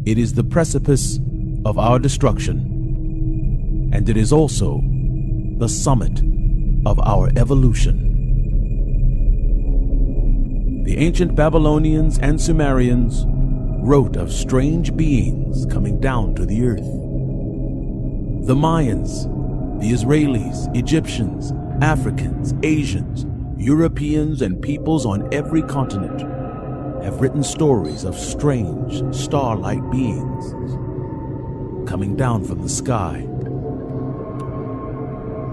It is the precipice of our destruction, and it is also the summit of our evolution. The ancient Babylonians and Sumerians wrote of strange beings coming down to the earth. The Mayans, the Israelis, Egyptians, Africans, Asians, Europeans, and peoples on every continent have written stories of strange star-like beings coming down from the sky.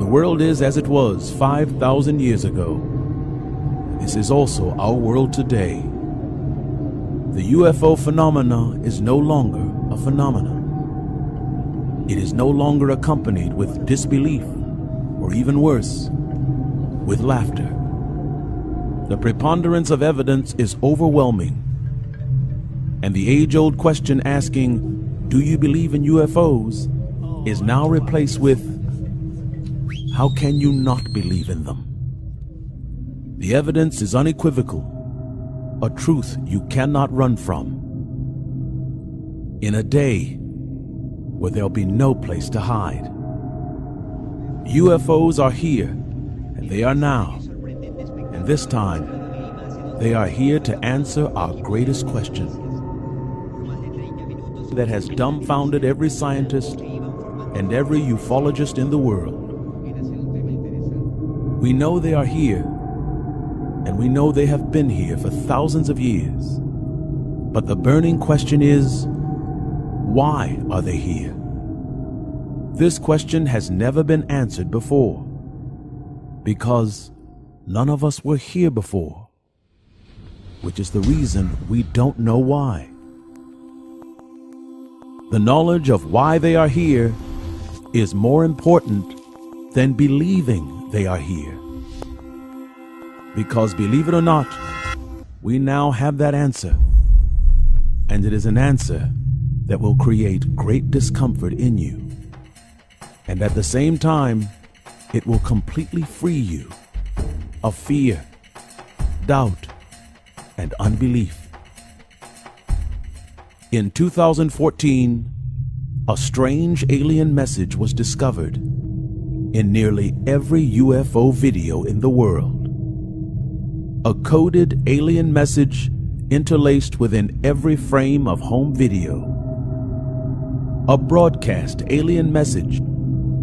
The world is as it was 5,000 years ago. This is also our world today. The UFO phenomena is no longer a phenomenon. It is no longer accompanied with disbelief, or even worse, with laughter. The preponderance of evidence is overwhelming, and the age-old question asking, "Do you believe in UFOs?" is now replaced with, "How can you not believe in them?" The evidence is unequivocal, a truth you cannot run from. In a day where there'll be no place to hide. UFOs are here, and they are now. And this time, they are here to answer our greatest question that has dumbfounded every scientist and every ufologist in the world. We know they are here, and we know they have been here for thousands of years. But the burning question is, why are they here? This question has never been answered before, because none of us were here before, which is the reason we don't know why. The knowledge of why they are here is more important than believing they are here. Because believe it or not, we now have that answer, and it is an answer that will create great discomfort in you. And at the same time, it will completely free you of fear, doubt, and unbelief. In 2014, a strange alien message was discovered in nearly every UFO video in the world. A coded alien message interlaced within every frame of home video. A broadcast alien message,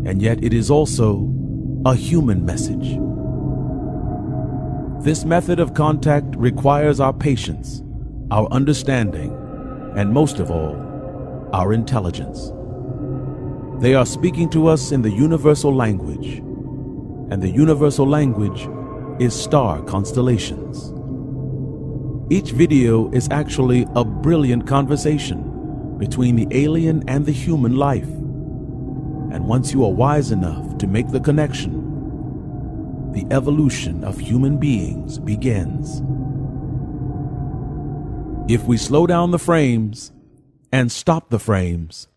and yet it is also a human message. This method of contact requires our patience, our understanding, and most of all, our intelligence. They are speaking to us in the universal language, and the universal language is star constellations. Each video is actually a brilliant conversation between the alien and the human life. And once you are wise enough to make the connection, the evolution of human beings begins. If we slow down the frames and stop the frames,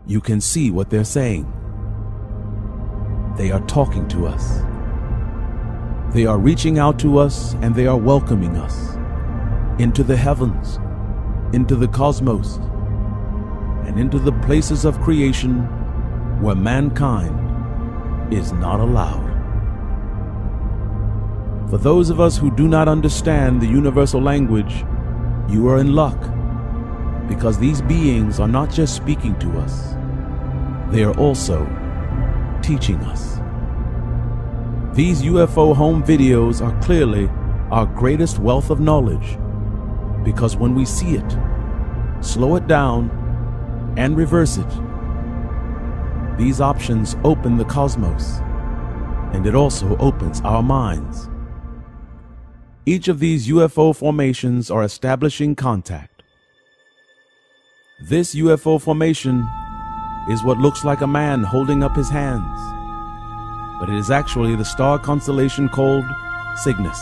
you can see what they're saying. They are talking to us. They are reaching out to us, and they are welcoming us into the heavens, into the cosmos, and into the places of creation where mankind is not allowed. For those of us who do not understand the universal language, you are in luck, because these beings are not just speaking to us, they are also teaching us. These UFO home videos are clearly our greatest wealth of knowledge, because when we see it, slow it down, and reverse it, these options open the cosmos, and it also opens our minds. Each of these UFO formations are establishing contact. This UFO formation is what looks like a man holding up his hands, but it is actually the star constellation called Cygnus.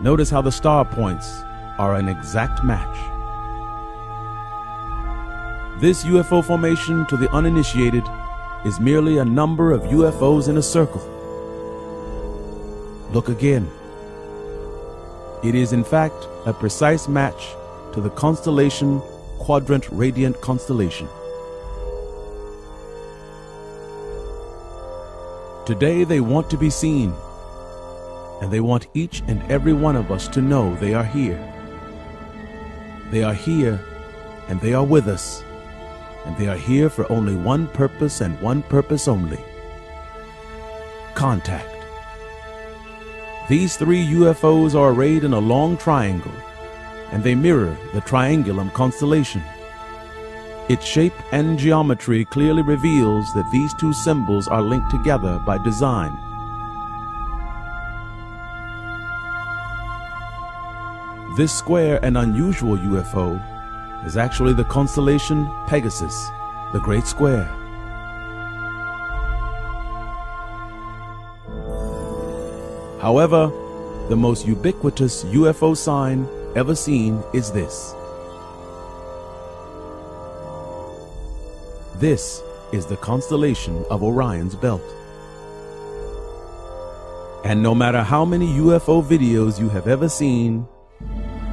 Notice how the star points are an exact match. This UFO formation, to the uninitiated, is merely a number of UFOs in a circle. Look again. It is in fact a precise match to the constellation Quadrant Radiant Constellation. Today they want to be seen, and they want each and every one of us to know they are here. They are here, and they are with us, and they are here for only one purpose and one purpose only: contact. These three UFOs are arrayed in a long triangle, and they mirror the Triangulum constellation. Its shape and geometry clearly reveals that these two symbols are linked together by design. This square and unusual UFO is actually the constellation Pegasus, the Great Square. However, the most ubiquitous UFO sign ever seen is this. This is the constellation of Orion's Belt. And no matter how many UFO videos you have ever seen,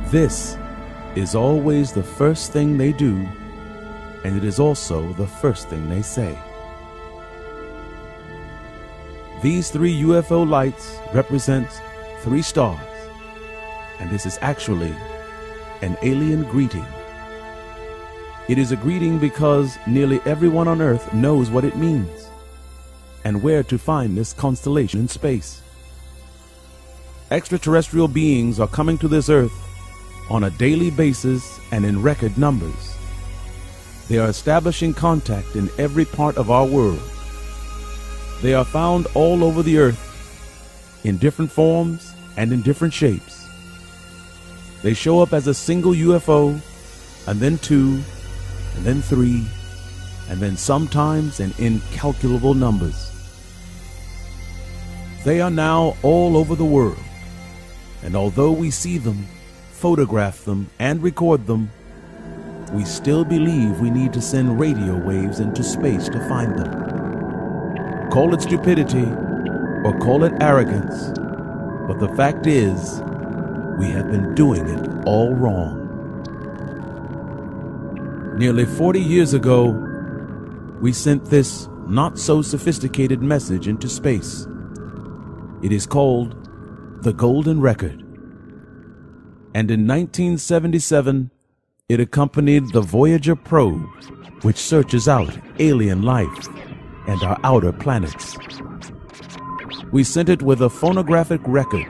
this is always the first thing they do, and it is also the first thing they say. These three UFO lights represent three stars, and this is actually an alien greeting. It is a greeting because nearly everyone on Earth knows what it means and where to find this constellation in space. Extraterrestrial beings are coming to this Earth on a daily basis and in record numbers. They are establishing contact in every part of our world. They are found all over the Earth in different forms and in different shapes. They show up as a single UFO, and then two, and then three, and then sometimes in incalculable numbers. They are now all over the world, and although we see them, photograph them, and record them, we still believe we need to send radio waves into space to find them. Call it stupidity or call it arrogance, but the fact is, we have been doing it all wrong. Nearly 40 years ago, we sent this not-so-sophisticated message into space. It is called the Golden Record. And in 1977, it accompanied the Voyager probe, which searches out alien life and our outer planets. We sent it with a phonographic record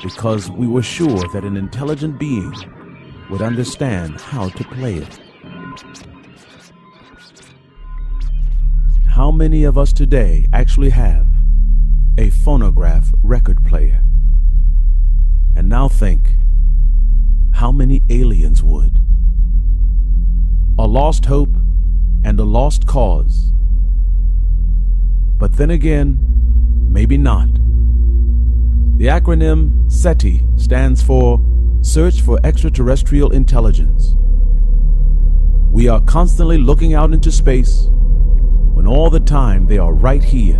because we were sure that an intelligent being would understand how to play it. How many of us today actually have a phonograph record player? And now think, how many aliens would? A lost hope and a lost cause. But then again, maybe not. The acronym SETI stands for Search for Extraterrestrial Intelligence. We are constantly looking out into space when all the time they are right here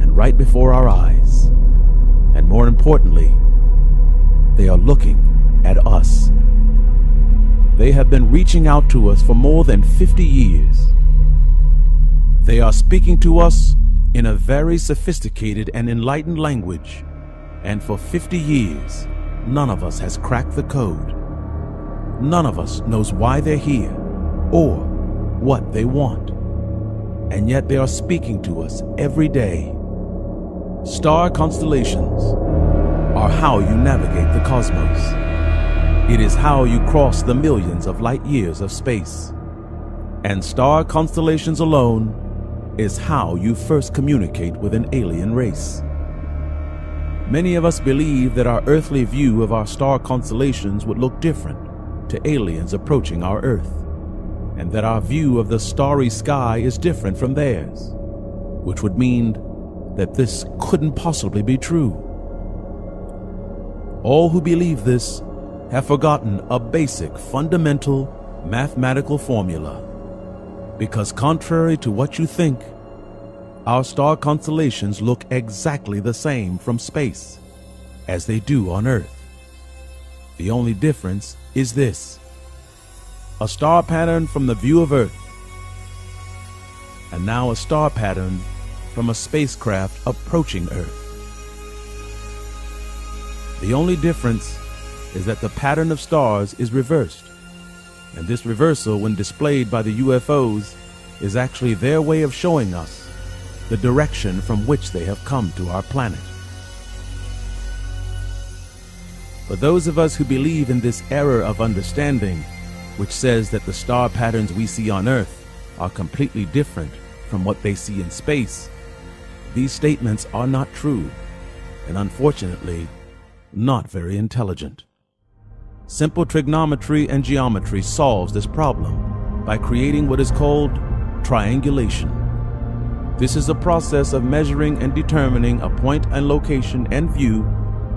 and right before our eyes. And more importantly, they are looking at us. They have been reaching out to us for more than 50 years. They are speaking to us in a very sophisticated and enlightened language, and for 50 years, none of us has cracked the code. None of us knows why they're here or what they want, and yet they are speaking to us every day. Star constellations are how you navigate the cosmos. It is how you cross the millions of light years of space. And star constellations alone is how you first communicate with an alien race. Many of us believe that our earthly view of our star constellations would look different to aliens approaching our Earth, and that our view of the starry sky is different from theirs, which would mean that this couldn't possibly be true. All who believe this have forgotten a basic, fundamental mathematical formula, because contrary to what you think, our star constellations look exactly the same from space as they do on Earth. The only difference is this: a star pattern from the view of Earth, and now a star pattern from a spacecraft approaching Earth. The only difference is that the pattern of stars is reversed, and this reversal, when displayed by the UFOs, is actually their way of showing us the direction from which they have come to our planet. For those of us who believe in this error of understanding, which says that the star patterns we see on Earth are completely different from what they see in space, these statements are not true, and unfortunately, not very intelligent. Simple trigonometry and geometry solves this problem by creating what is called triangulation. This is a process of measuring and determining a point and location and view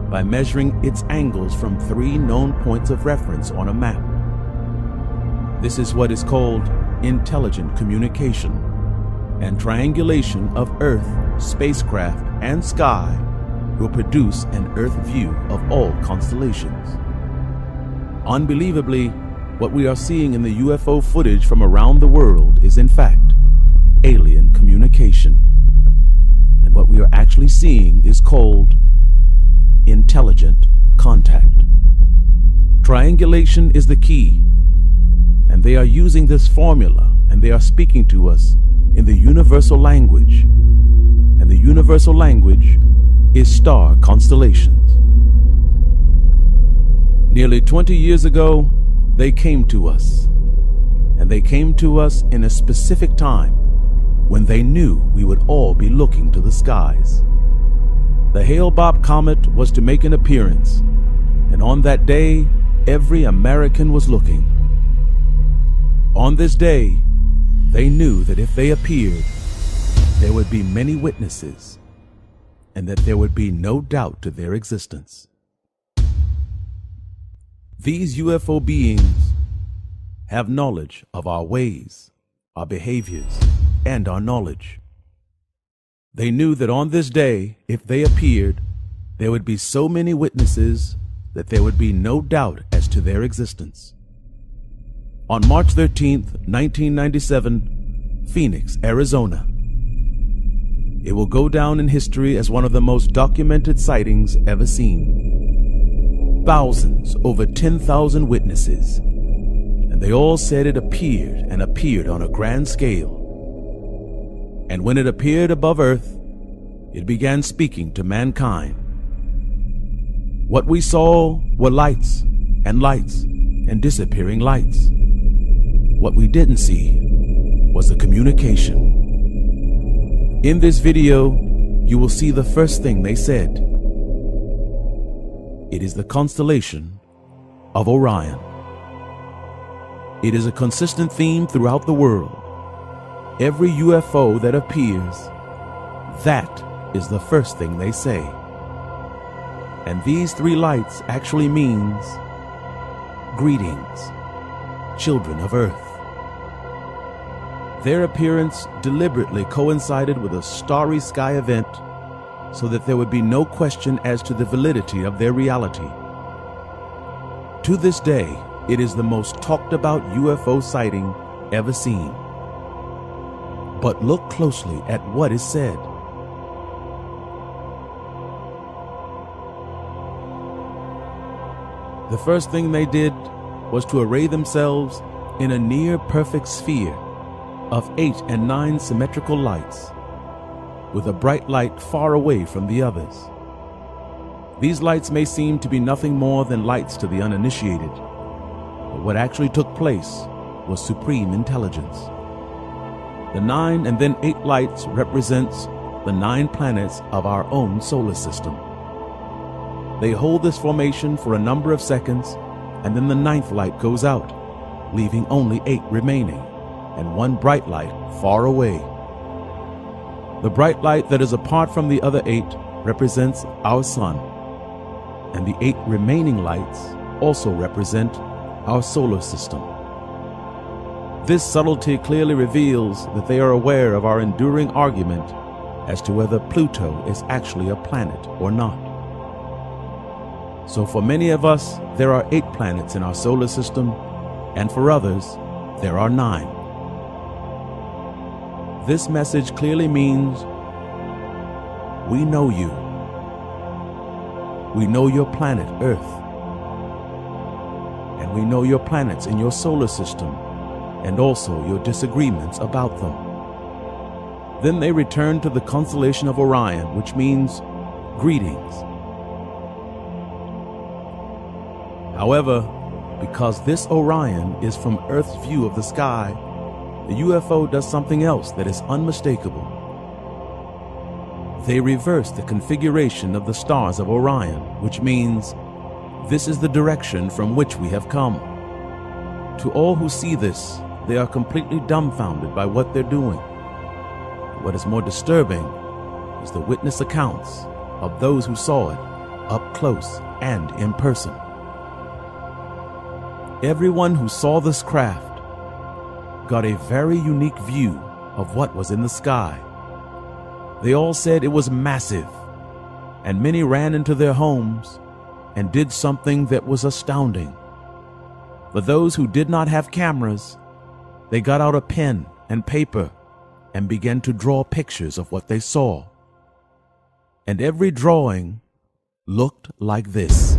by measuring its angles from 3 known points of reference on a map. This is what is called intelligent communication, and triangulation of Earth, spacecraft, and sky will produce an Earth view of all constellations. Unbelievably, what we are seeing in the UFO footage from around the world is in fact alien communication. And what we are actually seeing is called intelligent contact. Triangulation is the key, and they are using this formula, and they are speaking to us in the universal language, and the universal language is star constellations. Nearly 20 years ago, they came to us, and they came to us in a specific time when they knew we would all be looking to the skies. The Hale-Bopp comet was to make an appearance, and on that day, every American was looking. On this day, they knew that if they appeared, there would be many witnesses, and that there would be no doubt to their existence. These UFO beings have knowledge of our ways, our behaviors, and our knowledge. They knew that on this day, if they appeared, there would be so many witnesses that there would be no doubt as to their existence. On March 13th, 1997, Phoenix, Arizona. It will go down in history as one of the most documented sightings ever seen. Thousands, over 10,000 witnesses, and they all said it appeared and appeared on a grand scale. And when it appeared above Earth, it began speaking to mankind. What we saw were lights and disappearing lights. What we didn't see was the communication. In this video, you will see the first thing they said. It is the constellation of Orion. It is a consistent theme throughout the world. Every UFO that appears, that is the first thing they say. And these 3 lights actually means greetings, children of Earth. Their appearance deliberately coincided with a starry sky event so that there would be no question as to the validity of their reality. To this day, it is the most talked about UFO sighting ever seen. But look closely at what is said. The first thing they did was to array themselves in a near-perfect sphere of 8 and 9 symmetrical lights, with a bright light far away from the others. These lights may seem to be nothing more than lights to the uninitiated, but what actually took place was supreme intelligence. The 9 and then 8 lights represents the 9 planets of our own solar system. They hold this formation for a number of seconds and then the 9th light goes out, leaving only 8 remaining, and 1 bright light far away. The bright light that is apart from the other 8 represents our sun, and the 8 remaining lights also represent our solar system. This subtlety clearly reveals that they are aware of our enduring argument as to whether Pluto is actually a planet or not. So for many of us, there are 8 planets in our solar system, and for others, there are 9. This message clearly means we know you. We know your planet, Earth. And we know your planets in your solar system, and also your disagreements about them. Then they return to the constellation of Orion, which means greetings. However, because this Orion is from Earth's view of the sky, the UFO does something else that is unmistakable. They reverse the configuration of the stars of Orion, which means this is the direction from which we have come. To all who see this, they are completely dumbfounded by what they're doing. What is more disturbing is the witness accounts of those who saw it up close and in person. Everyone who saw this craft got a very unique view of what was in the sky. They all said it was massive, and many ran into their homes and did something that was astounding. For those who did not have cameras, they got out a pen and paper and began to draw pictures of what they saw. And every drawing looked like this.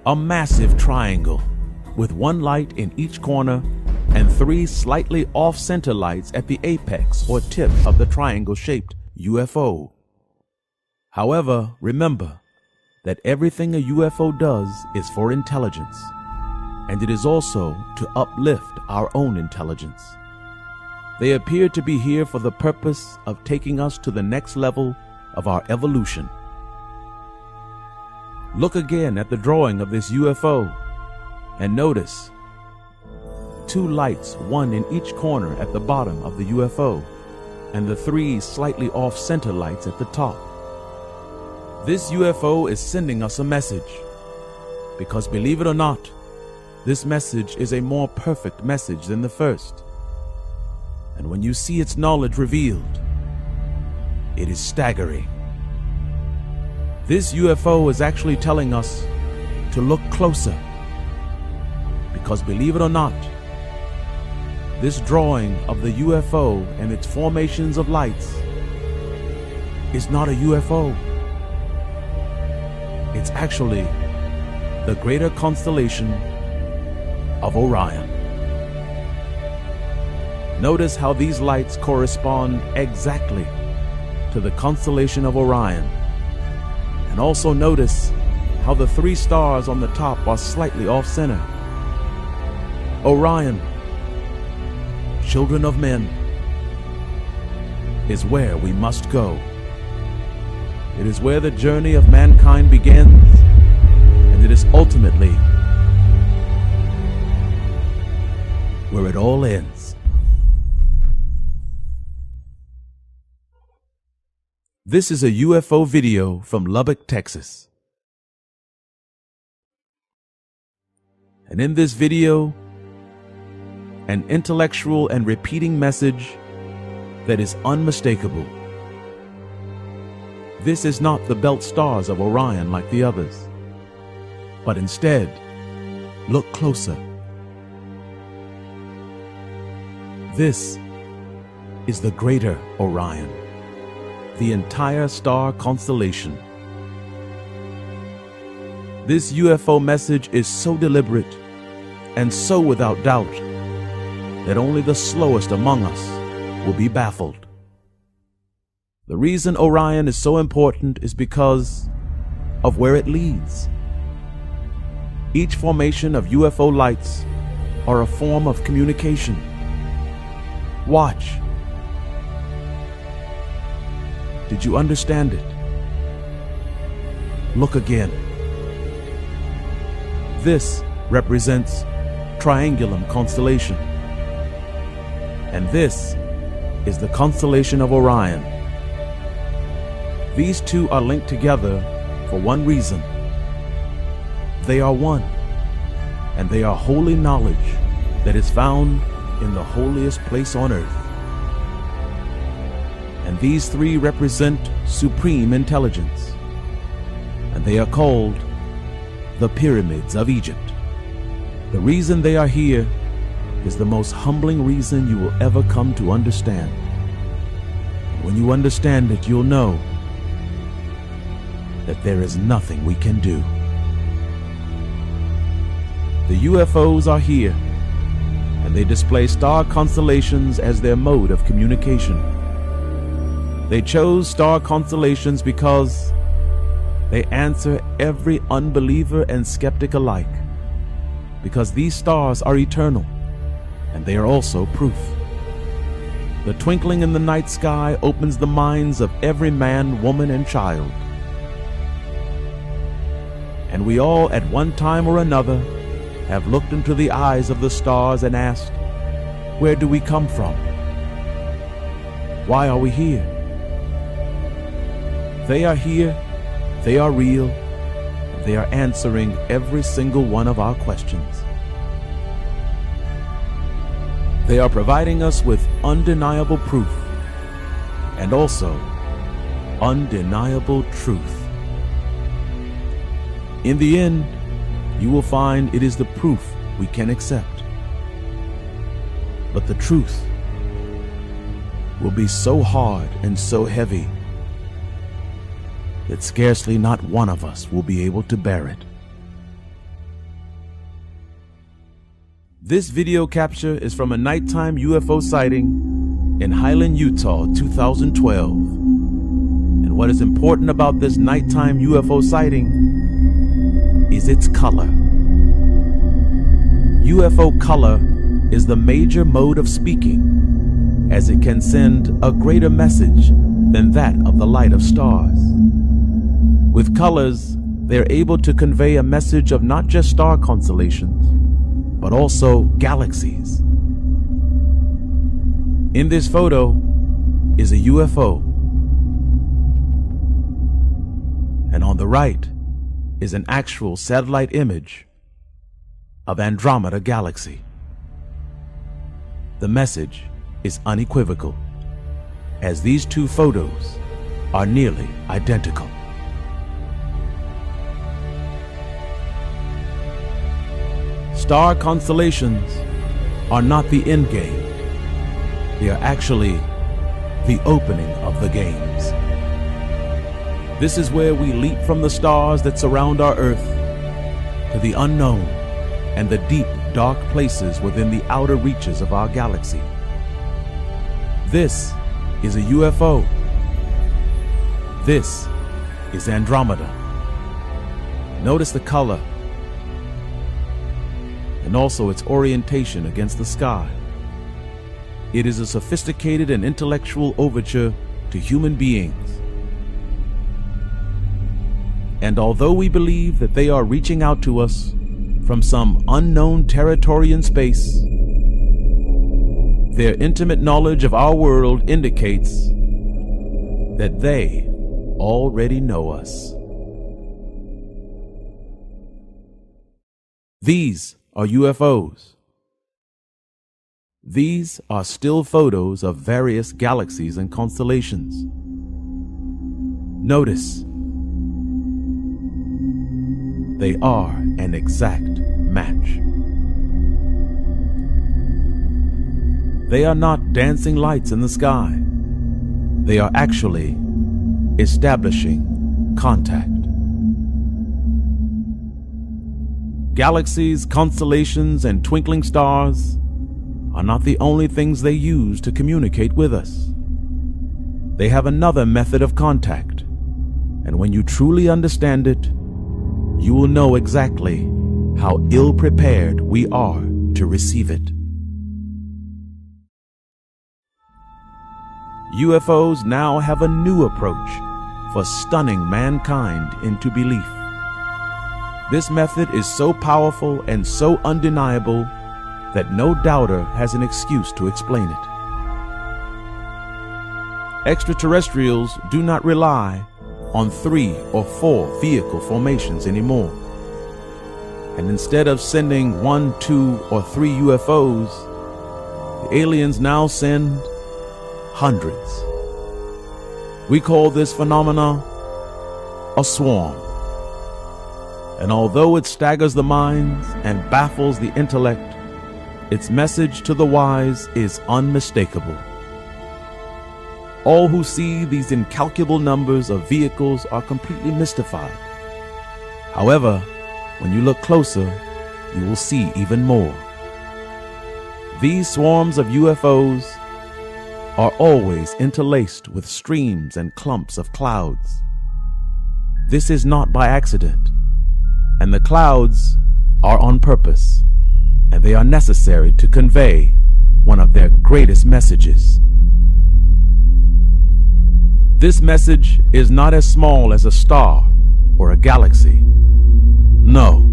A massive triangle with 1 light in each corner and 3 slightly off-center lights at the apex or tip of the triangle-shaped UFO. However, remember that everything a UFO does is for intelligence, and it is also to uplift our own intelligence. They appear to be here for the purpose of taking us to the next level of our evolution. Look again at the drawing of this UFO and notice 2 lights, 1 in each corner at the bottom of the UFO, and the 3 slightly off-center lights at the top. This UFO is sending us a message, because believe it or not, this message is a more perfect message than the first. And when you see its knowledge revealed, it is staggering. This UFO is actually telling us to look closer, because believe it or not, this drawing of the UFO and its formations of lights is not a UFO. It's actually the greater constellation of Orion. Notice how these lights correspond exactly to the constellation of Orion. And also notice how the 3 stars on the top are slightly off-center. Orion, children of men, is where we must go. It is where the journey of mankind begins, and it is ultimately where it all ends. This is a UFO video from Lubbock, Texas. And in this video, an intellectual and repeating message that is unmistakable. This is not the belt stars of Orion like the others, but instead, look closer. This is the greater Orion, the entire star constellation. This UFO message is so deliberate and so without doubt that only the slowest among us will be baffled. The reason Orion is so important is because of where it leads. Each formation of UFO lights are a form of communication. Watch. Did you understand it? look again. This represents Triangulum constellation. And this is the constellation of Orion. These two are linked together for one reason. They are one, and they are holy knowledge that is found in the holiest place on earth. And these three represent supreme intelligence, and they are called the pyramids of Egypt. The reason they are here is the most humbling reason you will ever come to understand. And when you understand it, you'll know that there is nothing we can do. The UFOs are here, and they display star constellations as their mode of communication. They chose star constellations because they answer every unbeliever and skeptic alike, because these stars are eternal, and they are also proof. The twinkling in the night sky opens the minds of every man, woman, and child. And we all, at one time or another, have looked into the eyes of the stars and asked, where do we come from? Why are we here? They are here, they are real, and they are answering every single one of our questions. They are providing us with undeniable proof and also undeniable truth. In the end, you will find it is the proof we can accept. But the truth will be so hard and so heavy that scarcely not one of us will be able to bear it. This video capture is from a nighttime UFO sighting in Highland, Utah, 2012. And what is important about this nighttime UFO sighting is its color. UFO color is the major mode of speaking, as it can send a greater message than that of the light of stars. With colors, they're able to convey a message of not just star constellations, but also galaxies. In this photo is a UFO, and on the right is an actual satellite image of Andromeda Galaxy. The message is unequivocal, as these two photos are nearly identical. Star constellations are not the end game. They are actually the opening of the games. This is where we leap from the stars that surround our Earth to the unknown and the deep, dark places within the outer reaches of our galaxy. This is a UFO. This is Andromeda. Notice the color and also its orientation against the sky. It is a sophisticated and intellectual overture to human beings. And although we believe that they are reaching out to us from some unknown territory in space, their intimate knowledge of our world indicates that they already know us. These are UFOs. These are still photos of various galaxies and constellations. Notice, they are an exact match. They are not dancing lights in the sky. They are actually establishing contact. Galaxies, constellations, and twinkling stars are not the only things they use to communicate with us. They have another method of contact, and when you truly understand it, you will know exactly how ill-prepared we are to receive it. UFOs now have a new approach for stunning mankind into belief. This method is so powerful and so undeniable that no doubter has an excuse to explain it. Extraterrestrials do not rely on 3 or 4 vehicle formations anymore. And instead of sending 1, 2, or 3 UFOs, the aliens now send hundreds. We call this phenomena a swarm. And although it staggers the minds and baffles the intellect, its message to the wise is unmistakable. All who see these incalculable numbers of vehicles are completely mystified. However, when you look closer, you will see even more. These swarms of UFOs are always interlaced with streams and clumps of clouds. This is not by accident, and the clouds are on purpose, and they are necessary to convey one of their greatest messages. This message is not as small as a star or a galaxy. No,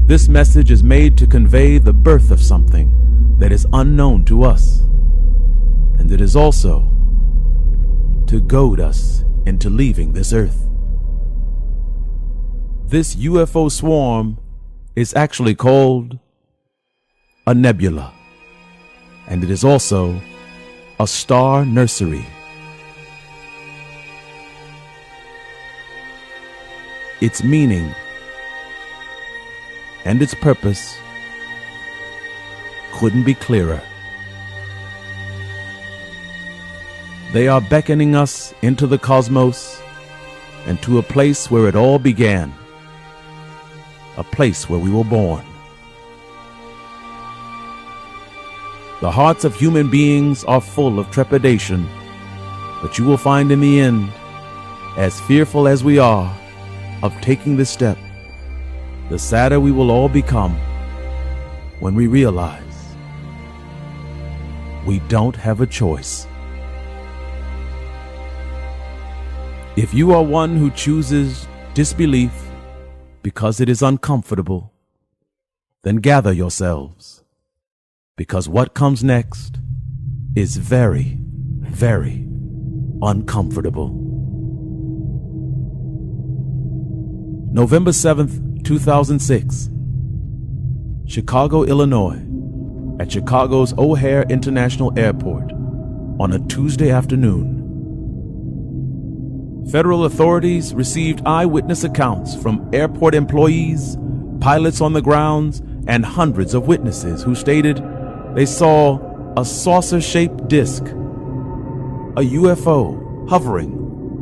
this message is made to convey the birth of something that is unknown to us, and it is also to goad us into leaving this earth. This UFO swarm is actually called a nebula, and it is also a star nursery. Its meaning and its purpose couldn't be clearer. They are beckoning us into the cosmos and to a place where it all began, a place where we were born. The hearts of human beings are full of trepidation, but you will find in the end, as fearful as we are of taking this step, the sadder we will all become when we realize we don't have a choice. If you are one who chooses disbelief because it is uncomfortable, then gather yourselves, because what comes next is very, very uncomfortable. November 7th, 2006, Chicago, Illinois, at Chicago's O'Hare International Airport on a Tuesday afternoon. Federal authorities received eyewitness accounts from airport employees, pilots on the grounds, and hundreds of witnesses who stated they saw a saucer-shaped disc, a UFO, hovering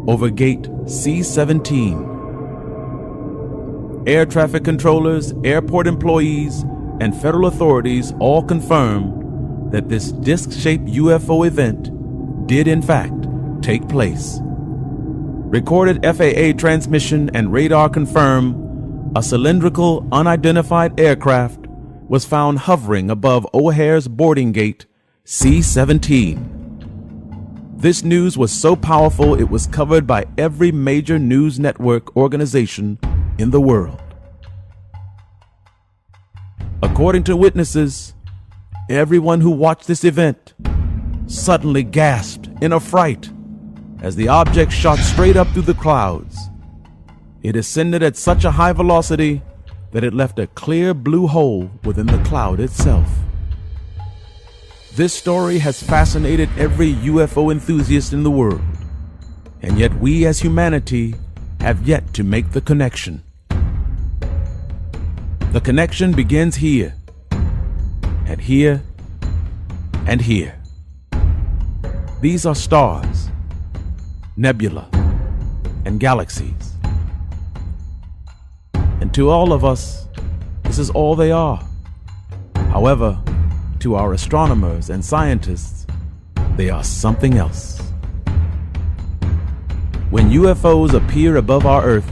over gate C-17. Air traffic controllers, airport employees, and federal authorities all confirmed that this disc-shaped UFO event did in fact take place. Recorded FAA transmission and radar confirm a cylindrical, unidentified aircraft was found hovering above O'Hare's boarding gate C-17. This news was so powerful it was covered by every major news network organization in the world. According to witnesses, everyone who watched this event suddenly gasped in affright as the object shot straight up through the clouds. It ascended at such a high velocity that it left a clear blue hole within the cloud itself. This story has fascinated every UFO enthusiast in the world, and yet we as humanity have yet to make the connection. The connection begins here, and here, and here. These are stars, nebula, and galaxies. And to all of us, this is all they are. However, to our astronomers and scientists, they are something else. When UFOs appear above our Earth,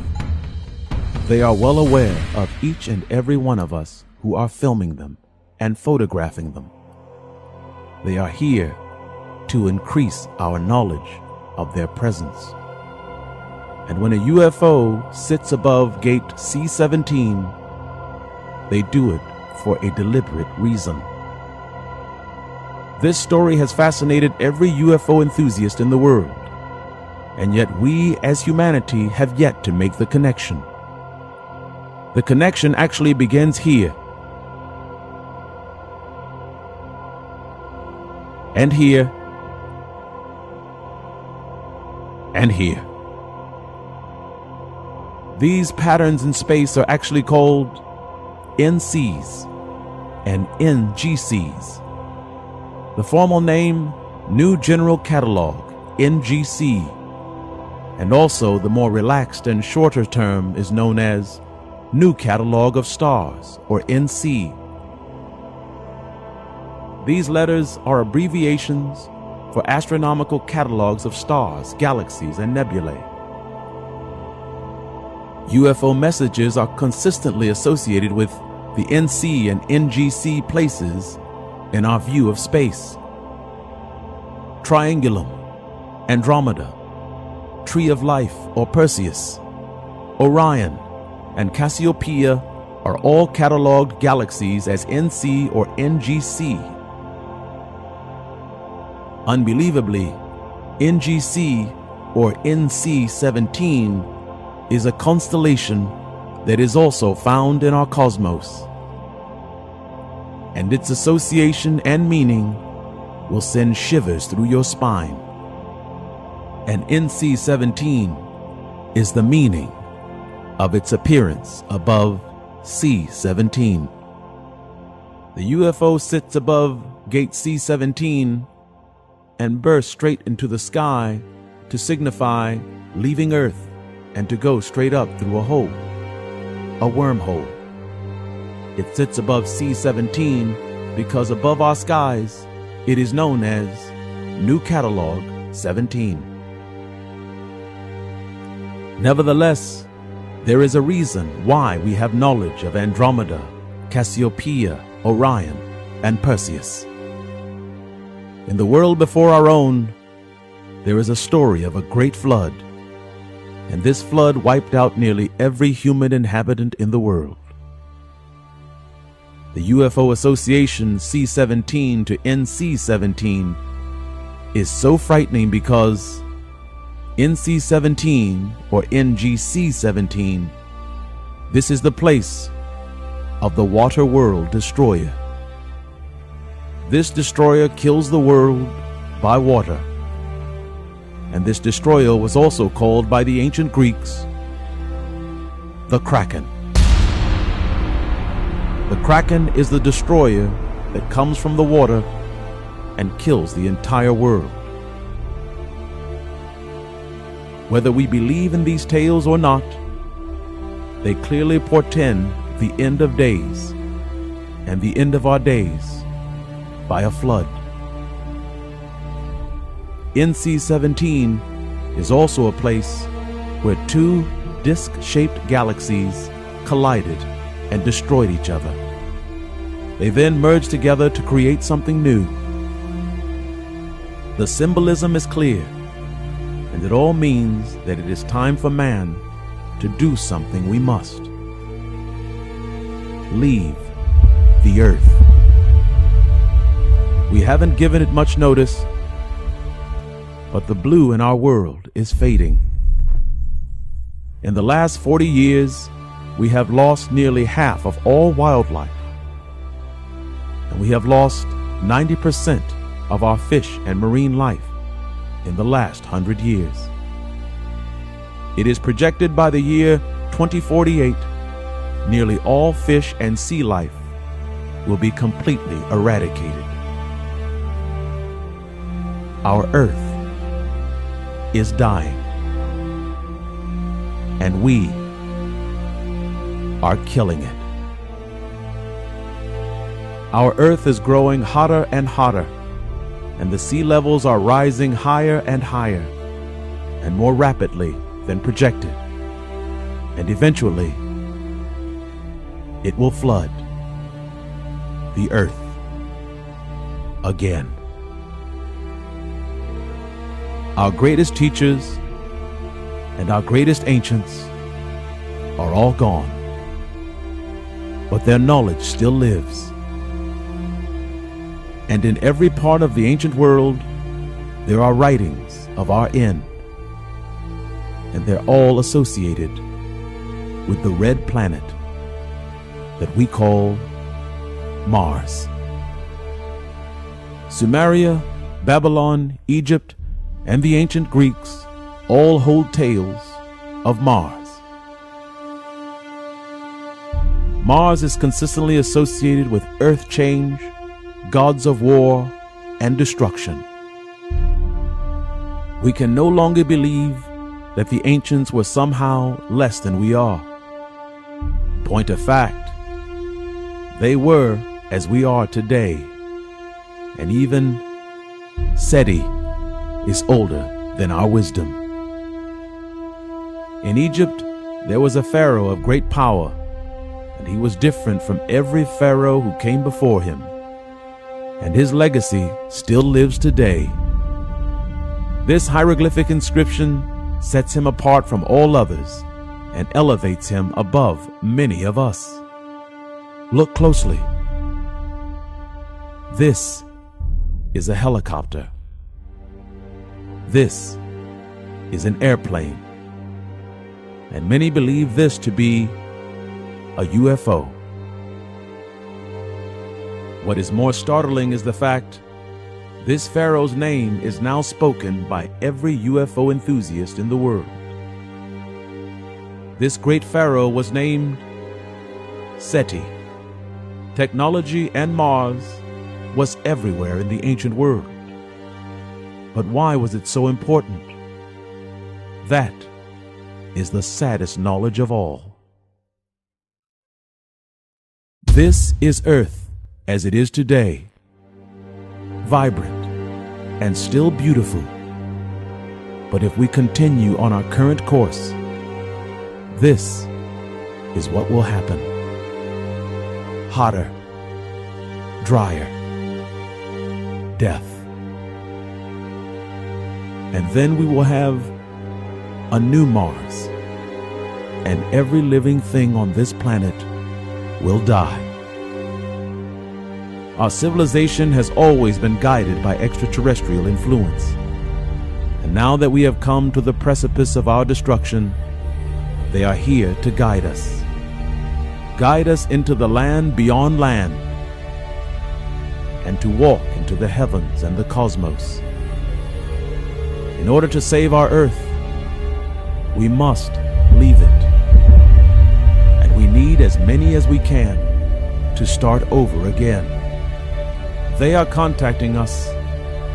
they are well aware of each and every one of us who are filming them and photographing them. They are here to increase our knowledge of their presence. And when a UFO sits above gate C-17, they do it for a deliberate reason. This story has fascinated every UFO enthusiast in the world, and yet we as humanity have yet to make the connection. The connection actually begins here, and here, and here. These patterns in space are actually called NCs and NGCs. The formal name, New General Catalog, NGC, and also the more relaxed and shorter term is known as New Catalog of Stars, or NC. These letters are abbreviations for astronomical catalogs of stars, galaxies, and nebulae. UFO messages are consistently associated with the NC and NGC places in our view of space. Triangulum, Andromeda, Tree of Life or Perseus, Orion, and Cassiopeia are all cataloged galaxies as NC or NGC. Unbelievably, NGC or NC-17 is a constellation that is also found in our cosmos, and its association and meaning will send shivers through your spine. And NC-17 is the meaning of its appearance above C-17. The UFO sits above gate C-17 and bursts straight into the sky to signify leaving Earth and to go straight up through a hole, a wormhole. It sits above C-17 because above our skies it is known as New Catalog 17. Nevertheless, there is a reason why we have knowledge of Andromeda, Cassiopeia, Orion, and Perseus. In the world before our own, there is a story of a great flood, and this flood wiped out nearly every human inhabitant in the world. The UFO association C-17 to NC-17 is so frightening because NC-17 or NGC-17, this is the place of the Water World Destroyer. This destroyer kills the world by water, and this destroyer was also called by the ancient Greeks the Kraken. The Kraken is the destroyer that comes from the water and kills the entire world. Whether we believe in these tales or not, they clearly portend the end of days and the end of our days by a flood. NC-17 is also a place where two disc-shaped galaxies collided and destroyed each other. They then merged together to create something new. The symbolism is clear, and it all means that it is time for man to do something we must. Leave the earth. We haven't given it much notice, but the blue in our world is fading. In the last 40 years, we have lost nearly half of all wildlife, and we have lost 90% of our fish and marine life in the last 100 years. It is projected by the year 2048, nearly all fish and sea life will be completely eradicated. Our earth is dying, and we are killing it. Our earth is growing hotter and hotter, and the sea levels are rising higher and higher, and more rapidly than projected. And eventually, it will flood the earth again. Our greatest teachers and our greatest ancients are all gone. But their knowledge still lives. And in every part of the ancient world, there are writings of our end. And they're all associated with the red planet that we call Mars. Sumeria, Babylon, Egypt, and the ancient Greeks all hold tales of Mars. Mars is consistently associated with earth change, gods of war, and destruction. We can no longer believe that the ancients were somehow less than we are. Point of fact, they were as we are today, and even SETI is older than our wisdom. In Egypt, there was a pharaoh of great power, and he was different from every pharaoh who came before him, and his legacy still lives today. This hieroglyphic inscription sets him apart from all others and elevates him above many of us. Look closely. This is a helicopter. This is an airplane. And many believe this to be a UFO. What is more startling is the fact this pharaoh's name is now spoken by every UFO enthusiast in the world. This great pharaoh was named SETI. Technology and Mars was everywhere in the ancient world. But why was it so important? That is the saddest knowledge of all. This is Earth as it is today, vibrant and still beautiful. But if we continue on our current course, this is what will happen. Hotter, drier, death. And then we will have a new Mars, and every living thing on this planet will die. Our civilization has always been guided by extraterrestrial influence. And now that we have come to the precipice of our destruction, they are here to guide us. Guide us into the land beyond land, and to walk into the heavens and the cosmos. In order to save our earth, we must leave it. And we need as many as we can to start over again. They are contacting us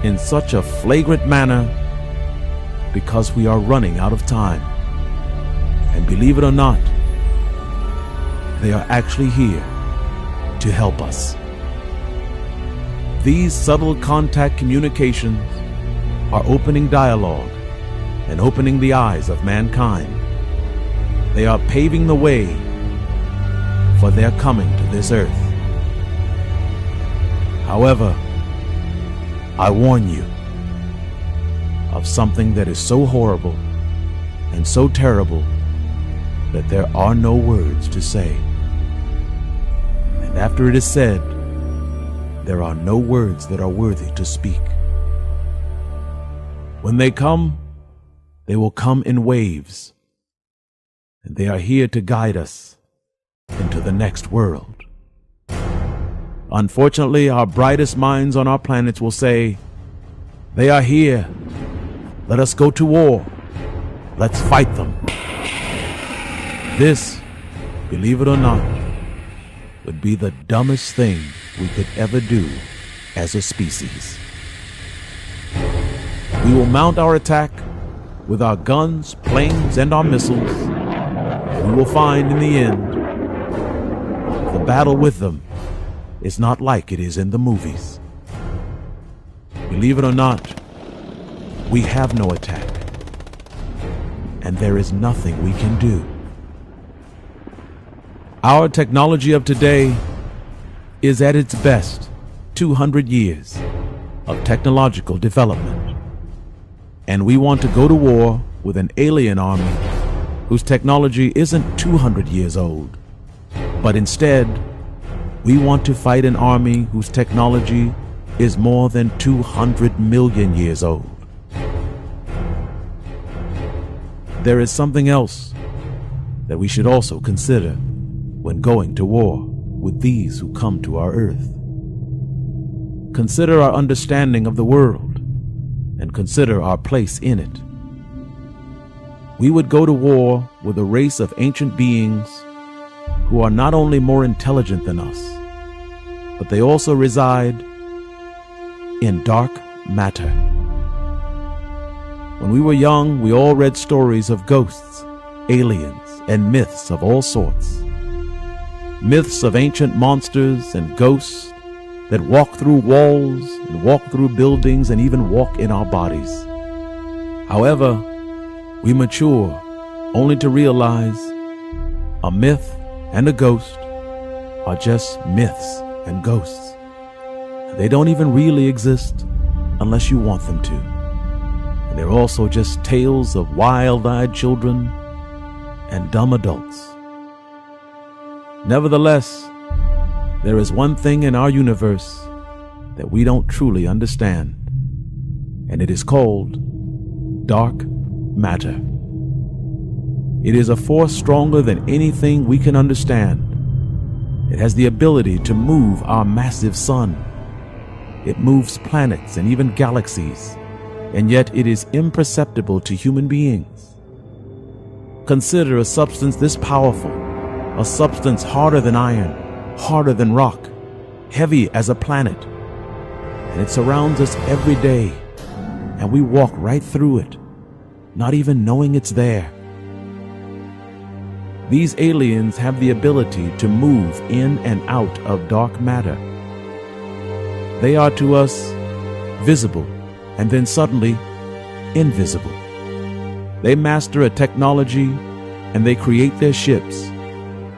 in such a flagrant manner because we are running out of time. And believe it or not, they are actually here to help us. These subtle contact communications are opening dialogue and opening the eyes of mankind. They are paving the way for their coming to this earth. However, I warn you of something that is so horrible and so terrible that there are no words to say. And after it is said, there are no words that are worthy to speak. When they come, they will come in waves, and they are here to guide us into the next world. Unfortunately, our brightest minds on our planets will say, "They are here. Let us go to war. Let's fight them." This, believe it or not, would be the dumbest thing we could ever do as a species. We will mount our attack with our guns, planes, and our missiles. We will find in the end, the battle with them is not like it is in the movies. Believe it or not, we have no attack, and there is nothing we can do. Our technology of today is at its best 200 years of technological development, and we want to go to war with an alien army whose technology isn't 200 years old, but instead, we want to fight an army whose technology is more than 200 million years old. There is something else that we should also consider when going to war with these who come to our earth. Consider our understanding of the world and consider our place in it. We would go to war with a race of ancient beings who are not only more intelligent than us, but they also reside in dark matter. When we were young, we all read stories of ghosts, aliens, and myths of all sorts. Myths of ancient monsters and ghosts that walk through walls and walk through buildings and even walk in our bodies. However, we mature only to realize a myth and a ghost are just myths and ghosts. They don't even really exist unless you want them to. And they're also just tales of wild-eyed children and dumb adults. Nevertheless, there is one thing in our universe that we don't truly understand, and it is called dark matter. It is a force stronger than anything we can understand. It has the ability to move our massive sun. It moves planets and even galaxies, and yet it is imperceptible to human beings. Consider a substance this powerful, a substance harder than iron, harder than rock, heavy as a planet, and it surrounds us every day, and we walk right through it, not even knowing it's there. These aliens have the ability to move in and out of dark matter. They are to us visible and then suddenly invisible. They master a technology and they create their ships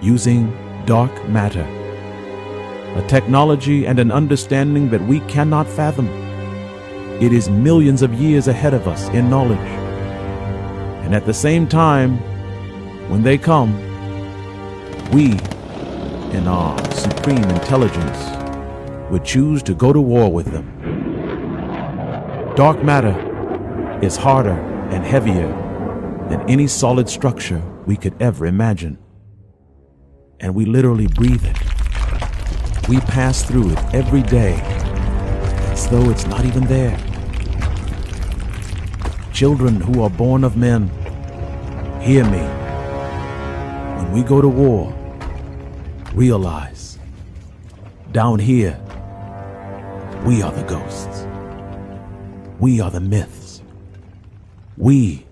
using dark matter. A technology and an understanding that we cannot fathom. It is millions of years ahead of us in knowledge. And at the same time, when they come, we, in our supreme intelligence, would choose to go to war with them. Dark matter is harder and heavier than any solid structure we could ever imagine. And we literally breathe it. We pass through it every day as though it's not even there. Children who are born of men, hear me. When we go to war, realize, down here, we are the ghosts. We are the myths. We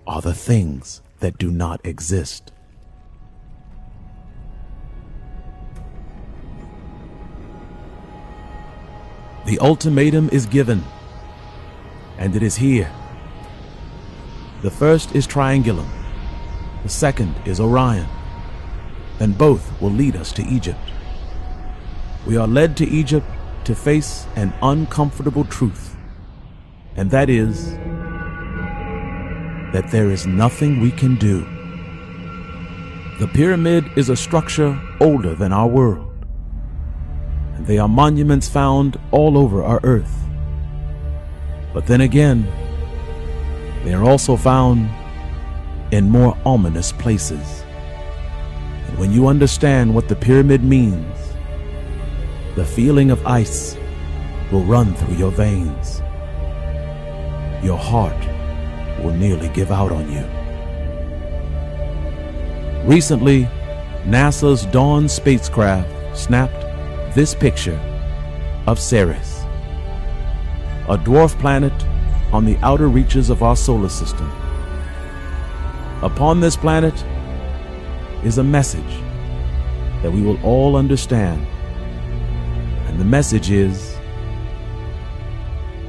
are the things that do not exist. The ultimatum is given, and it is here. The first is Triangulum. The second is Orion. And both will lead us to Egypt. We are led to Egypt to face an uncomfortable truth, and that is that there is nothing we can do. The pyramid is a structure older than our world, and they are monuments found all over our earth. But then again, they are also found in more ominous places. And when you understand what the pyramid means, the feeling of ice will run through your veins. Your heart will nearly give out on you. Recently, NASA's Dawn spacecraft snapped this picture of Ceres, a dwarf planet on the outer reaches of our solar system. Upon this planet is a message that we will all understand, and the message is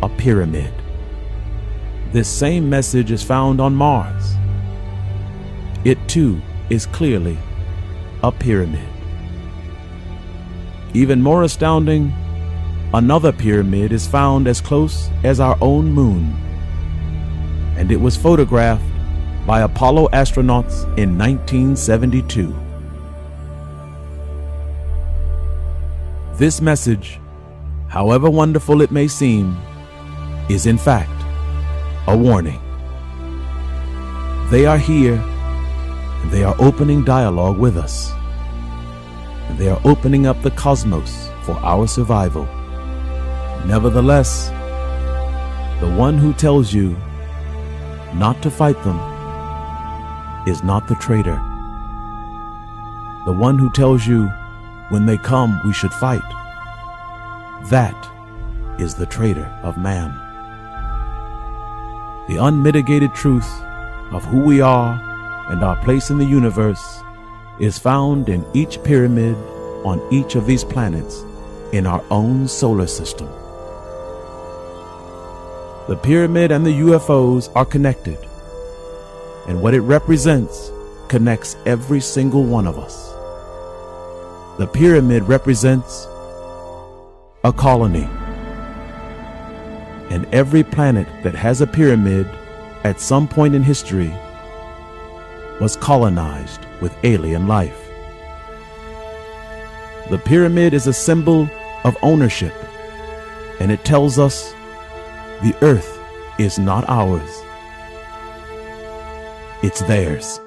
a pyramid. This same message is found on Mars. It too is clearly a pyramid. Even more astounding, another pyramid is found as close as our own moon, and it was photographed by Apollo astronauts in 1972. This message, however wonderful it may seem, is in fact a warning. They are here, and they are opening dialogue with us. And they are opening up the cosmos for our survival. Nevertheless, the one who tells you not to fight them is not the traitor. The one who tells you when they come we should fight, that is the traitor of man. The unmitigated truth of who we are and our place in the universe is found in each pyramid on each of these planets in our own solar system. The pyramid and the UFOs are connected, and what it represents connects every single one of us. The pyramid represents a colony, and every planet that has a pyramid at some point in history was colonized with alien life. The pyramid is a symbol of ownership, and it tells us the earth is not ours, it's theirs.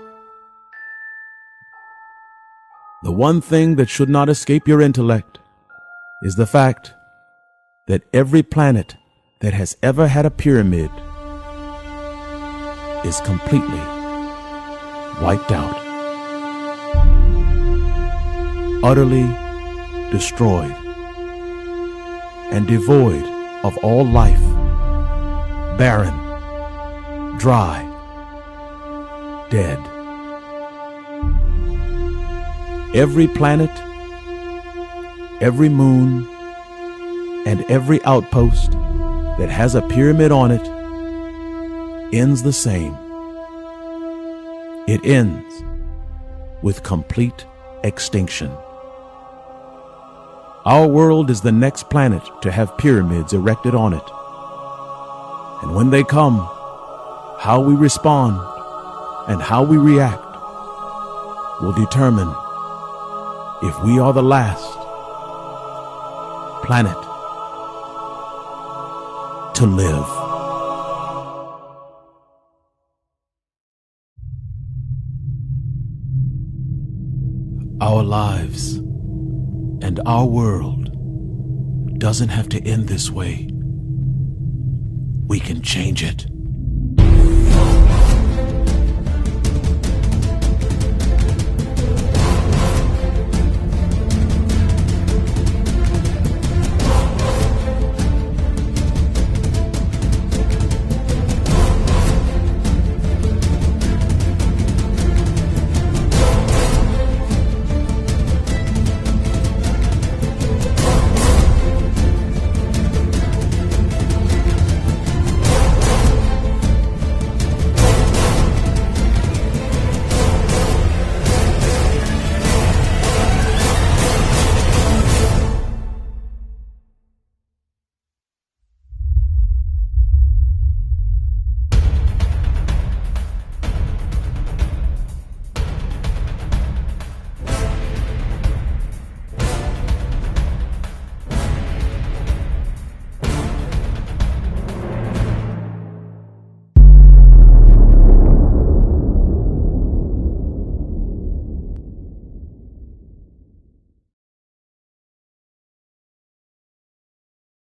The one thing that should not escape your intellect is the fact that every planet that has ever had a pyramid is completely wiped out, utterly destroyed, and devoid of all life, barren, dry, dead. Every planet, every moon, and every outpost that has a pyramid on it ends the same. It ends with complete extinction. Our world is the next planet to have pyramids erected on it. And when they come, how we respond and how we react will determine if we are the last planet to live. Our lives and our world doesn't have to end this way. We can change it.